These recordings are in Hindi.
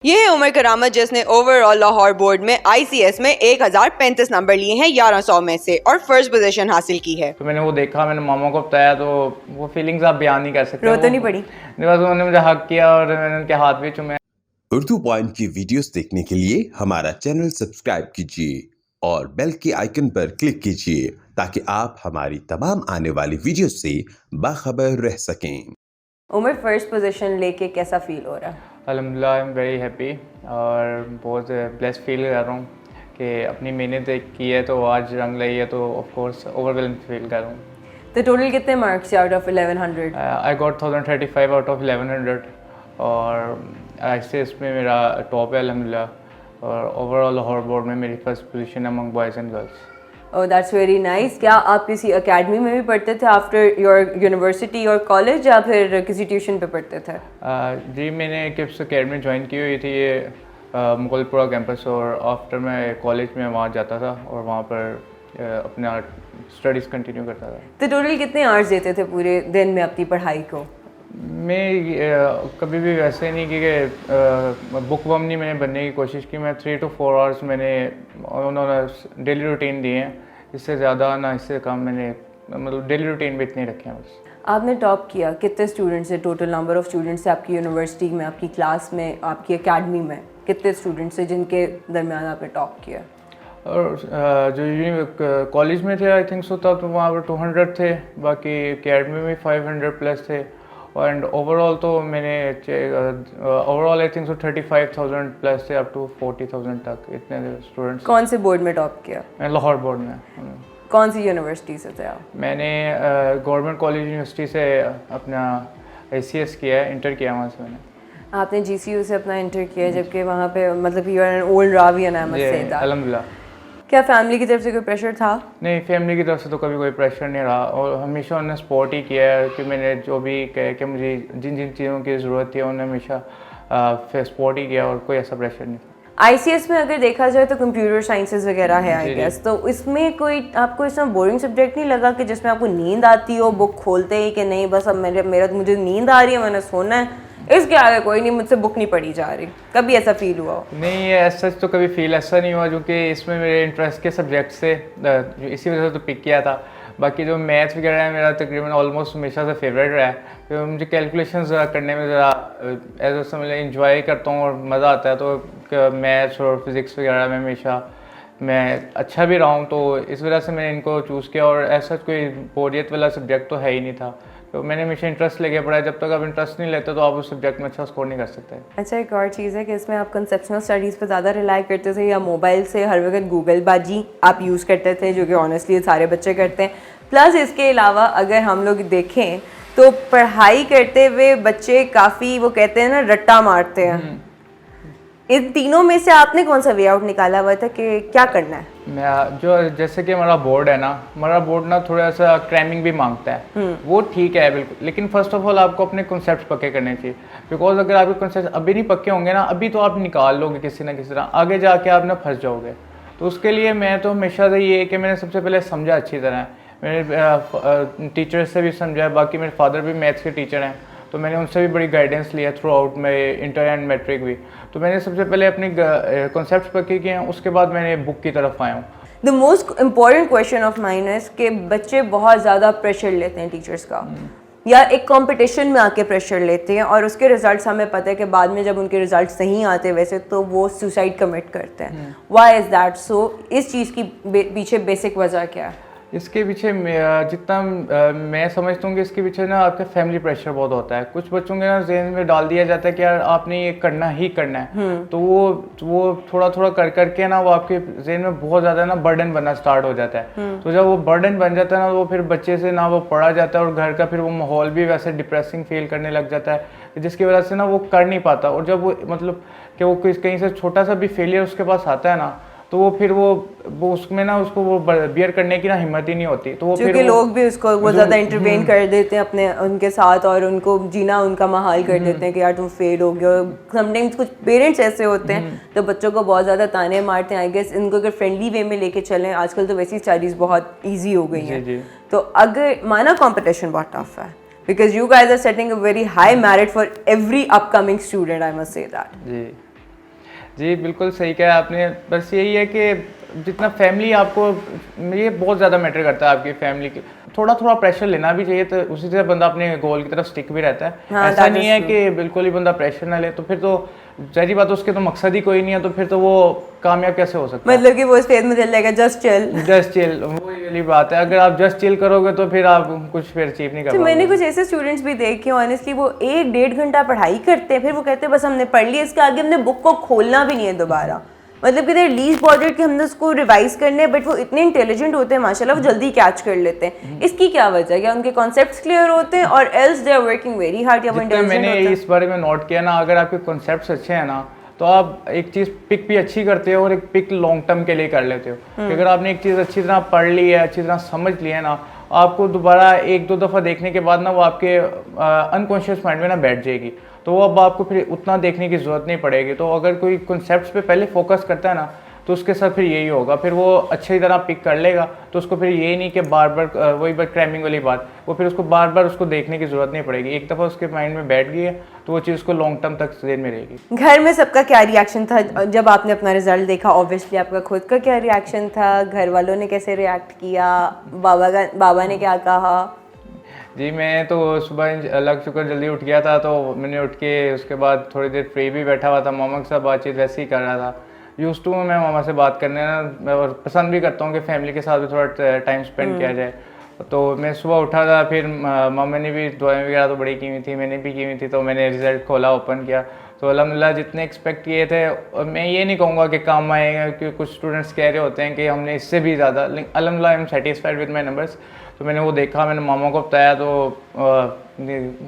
ये है उमर करामत जिसने ओवरऑल लाहौर बोर्ड में ICS में 1035 नंबर लिए हैं 1100 में से और फर्स्ट पोजीशन हासिल की है। तो मैंने वो देखा, मैंने मामा को बताया, तो वो फीलिंग्स आप बयान नहीं कर सकते। रो तो नहीं पड़ी? नहीं, बस उन्होंने मुझे हक किया और मैंने उनके हाथ भी चूमे। उर्दू पॉइंट की वीडियोस देखने के लिए हमारा चैनल सब्सक्राइब कीजिए और बेल के आइकन पर क्लिक कीजिए ताकि आप हमारी तमाम आने वाली वीडियो से बाखबर रह सकें। उमर फर्स्ट पोजीशन लेके कैसा फील हो रहा है? अल्हम्दुलिल्लाह, आई एम वेरी हैप्पी और बहुत ब्लेस्ड फील कर रहा हूँ कि अपनी मेहनत की है तो आज रंग लाई है, तो ऑफ कोर्स ओवरवेल्म फील कर रहा हूँ। तो टोटल कितने marks out of 1100? I got 1035 out of 1100 और ICS में मेरा टॉप है अल्हम्दुलिल्लाह और ओवरऑल लाहौर बोर्ड में मेरी फर्स्ट पोजीशन है among boys and girls. Oh that's very nice. क्या आप किसी एकेडमी में भी पढ़ते थे आफ्टर योर यूनिवर्सिटी और कॉलेज, या फिर किसी ट्यूशन पे पढ़ते थे? जी, मैंने किप्स एकेडमी ज्वाइन की हुई थी, ये मुगलपुरा कैंपस, और आफ्टर मैं कॉलेज में वहाँ जाता था और वहाँ पर अपना स्टडीज़ कंटिन्यू करता था। तो टोटल कितने आवर्स देते थे पूरे दिन में अपनी पढ़ाई को? मैं कभी भी वैसे नहीं कि बुक वर्म नहीं मैंने बनने की कोशिश की। मैं 3 to 4 आवर्स मैंने उन्होंने डेली रूटीन दिए हैं, इससे ज़्यादा ना इससे कम मैंने मतलब डेली रूटीन भी इतने रखे हैं बस। आपने टॉप किया, कितने स्टूडेंट्स है? टोटल नंबर ऑफ स्टूडेंट्स है आपकी यूनिवर्सिटी में, आपकी क्लास में, आपकी एकेडमी में कितने स्टूडेंट्स हैं जिनके दरमियान आपने टॉप किया? और जो कॉलेज में थे आई थिंक सो तब तो वहाँ पर 200 थे, बाकी एकेडमी में 500 प्लस थे एंड ओवरऑल तो मैंने overall I think so 35,000 plus थे अप टू 40,000 तक इतने स्टूडेंट्स। कौन से बोर्ड में टॉप किया? मैं लाहौर बोर्ड में। कौन सी यूनिवर्सिटी से थे आप? मैंने गवर्नमेंट कॉलेज यूनिवर्सिटी से अपना ICS किया है, इंटर किया वहाँ से मैंने। आपने GCU से अपना इंटर किया, जबकि वहाँ पे मतलब you are an old Ravi and I must say that. अल्हम्दुलिल्लाह। क्या फैमिली की तरफ से कोई प्रेशर था? नहीं, फैमिली की तरफ से तो कभी कोई प्रेशर नहीं रहा और हमेशा उन्होंने सपोर्ट ही किया है कि मैंने जो भी कहे कि मुझे जिन जिन चीज़ों की ज़रूरत थी उन्होंने हमेशा सपोर्ट ही किया और कोई ऐसा प्रेशर नहीं था। ICS में अगर देखा जाए तो कंप्यूटर साइंसेज वगैरह है आई गेस, तो इसमें कोई आपको इसमें बोरिंग सब्जेक्ट नहीं लगा कि जिसमें आपको नींद आती हो बुक खोलते ही कि नहीं बस अब मुझे नींद आ रही है, मैंने सोना है, इसके आगे कोई नहीं, मुझसे बुक नहीं पढ़ी जा रही? कभी ऐसा फील हुआ हो? नहीं, ऐसा तो कभी फील ऐसा नहीं हुआ, क्योंकि इसमें मेरे इंटरेस्ट के सब्जेक्ट से इसी वजह से तो पिक किया था। बाकी जो मैथ्स वगैरह है मेरा तकरीबन ऑलमोस्ट हमेशा से फेवरेट रहा है, तो मुझे कैलकुलेशंस करने में ज़रा ऐसा समझ इंजॉय करता हूँ और मज़ा आता है, तो मैथ्स और फिज़िक्स वगैरह में हमेशा मैं अच्छा भी रहा हूँ, तो इस वजह से मैंने इनको चूज़ किया और ऐसा कोई बोरियत वाला सब्जेक्ट तो है ही नहीं था, तो मैंने हमेशा इंटरेस्ट लेके पढ़ा है। जब तक आप इंटरेस्ट नहीं लेते तो आप उस सब्जेक्ट में अच्छा स्कोर नहीं कर सकते। अच्छा, एक और चीज़ है कि इसमें आप कंसेप्शनल स्टडीज़ पे ज़्यादा रिलाई करते थे या मोबाइल से हर वक्त गूगल बाजी आप यूज़ करते थे, जो कि ऑनेस्टली सारे बच्चे करते हैं। प्लस इसके अलावा अगर हम लोग देखें तो पढ़ाई करते हुए बच्चे काफ़ी वो कहते हैं ना रट्टा मारते हैं। इन तीनों में से आपने कौन सा वे आउट निकाला हुआ था कि क्या करना है? मैं जो जैसे कि हमारा बोर्ड है ना, हमारा बोर्ड ना थोड़ा सा क्रैमिंग भी मांगता है, वो ठीक है बिल्कुल, लेकिन फर्स्ट ऑफ ऑल आपको अपने कॉन्सेप्ट पक्के करने चाहिए, बिकॉज अगर आपके कॉन्सेप्ट अभी नहीं पक्के होंगे ना, अभी तो आप निकाल लोगे किसी ना किसी तरह, आगे जाके आप ना फंस जाओगे। तो उसके लिए मैं तो हमेशा से ये है कि मैंने सबसे पहले समझा अच्छी तरह, मेरे टीचर से भी समझा, बाकी मेरे फादर भी मैथ्स के टीचर हैं तो मैंने उनसे भी बड़ी गाइडेंस लिया थ्रू आउट में इंटर एंड मैट्रिक भी। तो मैंने सबसे पहले अपने कॉन्सेप्ट्स पक्के किए हैं, उसके बाद मैंने बुक की तरफ आया हूँ। The most important question of mine है कि बच्चे बहुत ज़्यादा प्रेशर लेते हैं टीचर्स का, या एक कंपटीशन में आके प्रेशर लेते हैं और उसके रिजल्ट्स हमें पता है कि बाद में जब उनके रिजल्ट्स नहीं आते वैसे तो वो सुसाइड कमिट करते हैं। Why is that so? इस चीज़ की पीछे बेसिक वजह क्या है? इसके पीछे जितना मैं समझता हूँ कि इसके पीछे ना आपका फैमिली प्रेशर बहुत होता है। कुछ बच्चों के ना ज़हन में डाल दिया जाता है कि यार आपने ये करना ही करना है, तो वो थोड़ा थोड़ा कर करके ना वो आपके जहन में बहुत ज़्यादा ना बर्डन बनना स्टार्ट हो जाता है। तो जब वो बर्डन बन जाता है ना, वो फिर बच्चे से ना वो पढ़ा जाता है और घर का फिर वो माहौल भी वैसे डिप्रेसिंग फील करने लग जाता है, जिसकी वजह से ना वो कर नहीं पाता। और जब वो मतलब कि वो कहीं से छोटा सा भी फेलियर उसके पास आता है ना, तो वो फिर वो उसमें ना उसको वो बियर करने की ना हिम्मत ही नहीं होती, तो वो फिर लोग भी उसको वो ज़्यादा इंटरवेन कर देते हैं अपने उनके साथ और उनको जीना उनका महाल कर देते हैं कि यार तुम फेल हो गए। समटाइम्स कुछ पेरेंट्स ऐसे होते हैं तो बच्चों को बहुत ज़्यादा ताने मारते हैं। आई गेस इनको अगर फ्रेंडली वे में लेके चलें, आजकल तो वैसी स्टडीज़ बहुत ईजी हो गई हैं, तो अगर माना कॉम्पिटिशन बहुत टफ है because you guys are setting a very high merit for every upcoming student, I must say that. जी जी बिल्कुल सही कहा आपने। बस यही है कि जितना फैमिली आपको, ये बहुत ज़्यादा मैटर करता है आपकी फैमिली की। थोड़ा थोड़ा प्रेशर लेना भी चाहिए, तो उसी से बंदा अपने गोल की तरफ स्टिक भी रहता है। हाँ, ऐसा that नहीं is है true. कि बिल्कुल ही बंदा प्रेशर ना ले, तो फिर तो ज़ाहिर बात है उसके तो मकसद ही कोई नहीं है, तो फिर तो वो कामयाब कैसे हो सकता है। मतलब कि वो इस फेज में चल जाएगा जस्ट चिल। जस्ट चिल, वो वाली बात है। अगर आप जस्ट चिल करोगे तो फिर आप कुछ फिर अचीव नहीं कर तो मैंने पाओगे। कुछ ऐसे स्टूडेंट्स भी देखे ऑनेस्टली, वो 1-1.5 घंटा पढ़ाई करते हैं, फिर वो कहते हैं बस हमने पढ़ लिया, इसके आगे हमने बुक को खोलना भी नहीं है दोबारा। मतलब कि देर लीस्ट बॉर्डर कि हमने उसको रिवाइज करने हैं, बट वो इतने इंटेलिजेंट होते हैं माशाल्लाह, वो जल्दी कैच कर लेते हैं। इसकी क्या वजह है? क्या उनके कॉन्सेप्ट्स क्लियर होते हैं और else they are working very hard, या वो जितना इंटेलिजेंट मैंने होते हैं? इस बारे में नोट किया ना, अगर आपके कॉन्सेप्ट्स अच्छे हैं ना, तो आप एक चीज़ पिक भी अच्छी करते हो और एक पिक लॉन्ग टर्म के लिए कर लेते हो। कि अगर आपने एक चीज़ अच्छी तरह पढ़ ली है, अच्छी तरह समझ ली है ना, आपको दोबारा 1-2 दफ़ा देखने के बाद ना वो आपके अनकॉन्शियस माइंड में ना बैठ जाएगी, तो वो अब आपको फिर उतना देखने की ज़रूरत नहीं पड़ेगी। तो अगर कोई कॉन्सेप्ट्स पे पहले फोकस करता है ना, तो उसके साथ फिर यही होगा, फिर वो अच्छी तरह पिक कर लेगा। तो उसको फिर ये नहीं कि बार बार वही बार क्रैमिंग वाली बात, वो फिर उसको बार बार उसको देखने की ज़रूरत नहीं पड़ेगी। एक दफ़ा उसके माइंड में बैठ गई है तो वो चीज़ उसको लॉन्ग टर्म तक जेन में रहेगी। घर में सबका क्या रिएक्शन था जब आपने अपना रिजल्ट देखा? ऑब्वियसली आपका खुद का क्या रिएक्शन था, घर वालों ने कैसे रिएक्ट किया, बाबा ने क्या कहा? जी मैं तो सुबह अल्लाह का शुक्र जल्दी उठ गया था, तो मैंने उठ के उसके बाद थोड़ी देर फ्री भी बैठा हुआ था, मामा के साथ बातचीत वैसे ही कर रहा था। यूज़ टू मैं मामा से बात करने ना, और पसंद भी करता हूँ कि फैमिली के साथ भी थोड़ा टाइम स्पेंड किया जाए। तो मैं सुबह उठा था, फिर मामा ने भी दुआएं वगैरह तो बड़ी की हुई थी, मैंने भी की हुई थी, तो मैंने रिज़ल्ट खोला, ओपन किया, तो अल्हम्दुलिल्लाह जितने एक्सपेक्ट किए थे, और मैं ये नहीं कहूँगा कि काम आएगा, क्योंकि कुछ स्टूडेंट्स कह रहे होते हैं कि हमने इससे भी ज़्यादा, लेकिन अल्हम्दुलिल्लाह I am satisfied with my numbers. तो मैंने वो देखा, मैंने मामा को बताया, तो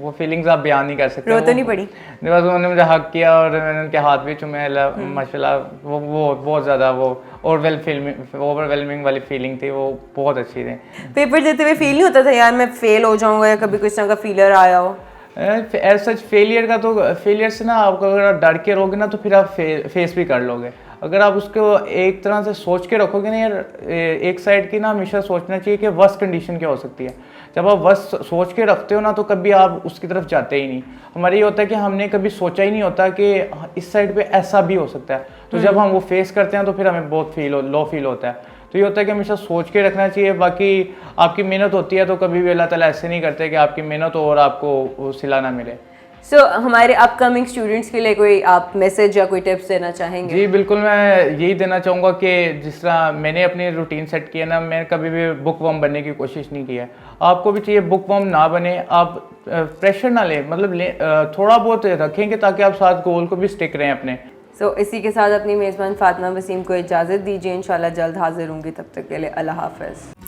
वो फीलिंग्स आप बयान नहीं कर सकते। रो तो नहीं पड़ी? नहीं, बस उन्होंने मुझे हक किया और मैंने उनके हाथ भी चूमे, माशाल्लाह वो बहुत ज़्यादा वो ओवरवेलमिंग वाली फीलिंग थी, वो बहुत अच्छी थी। पेपर देते हुए फील नहीं होता था यार मैं फेल हो जाऊंगा, या कभी कुछ तरह का फीलर आया हो? एज सच फेलियर से ना, आपको अगर आप डर के रहोगे ना, तो फिर आप फेस भी कर लोगे। अगर आप उसको एक तरह से सोच के रखोगे ना यार, एक साइड की ना हमेशा सोचना चाहिए कि वर्स्ट कंडीशन क्या हो सकती है। जब आप वर्स्ट सोच के रखते हो ना, तो कभी आप उसकी तरफ जाते ही नहीं। हमारा ये होता है कि हमने कभी सोचा ही नहीं होता कि इस साइड पे ऐसा भी हो सकता है, तो जब हम वो फेस करते हैं तो फिर हमें बहुत लो फील होता है। तो ये होता है कि हमेशा सोच के रखना चाहिए। बाकी आपकी मेहनत होती है, तो कभी भी अल्लाह ताला ऐसे नहीं करते कि आपकी मेहनत हो और आपको सिला ना मिले। सो हमारे अपकमिंग स्टूडेंट्स के लिए कोई आप मैसेज या कोई टिप्स देना चाहेंगे? जी बिल्कुल, मैं यही देना चाहूँगा कि जिस तरह मैंने अपनी रूटीन सेट किया ना, मैं कभी भी बुक वर्म बनने की कोशिश नहीं की है। आपको भी चाहिए बुक वर्म ना बने, आप प्रेशर ना लें, मतलब थोड़ा बहुत रखेंगे ताकि आप साथ गोल को भी स्टिक रहें अपने। सो इसी के साथ अपनी मेज़बान फातिमा वसीम को इजाज़त दीजिए। इंशाल्लाह जल्द हाजिर होंगी, तब तक के लिए अल्लाह हाफ़िज़।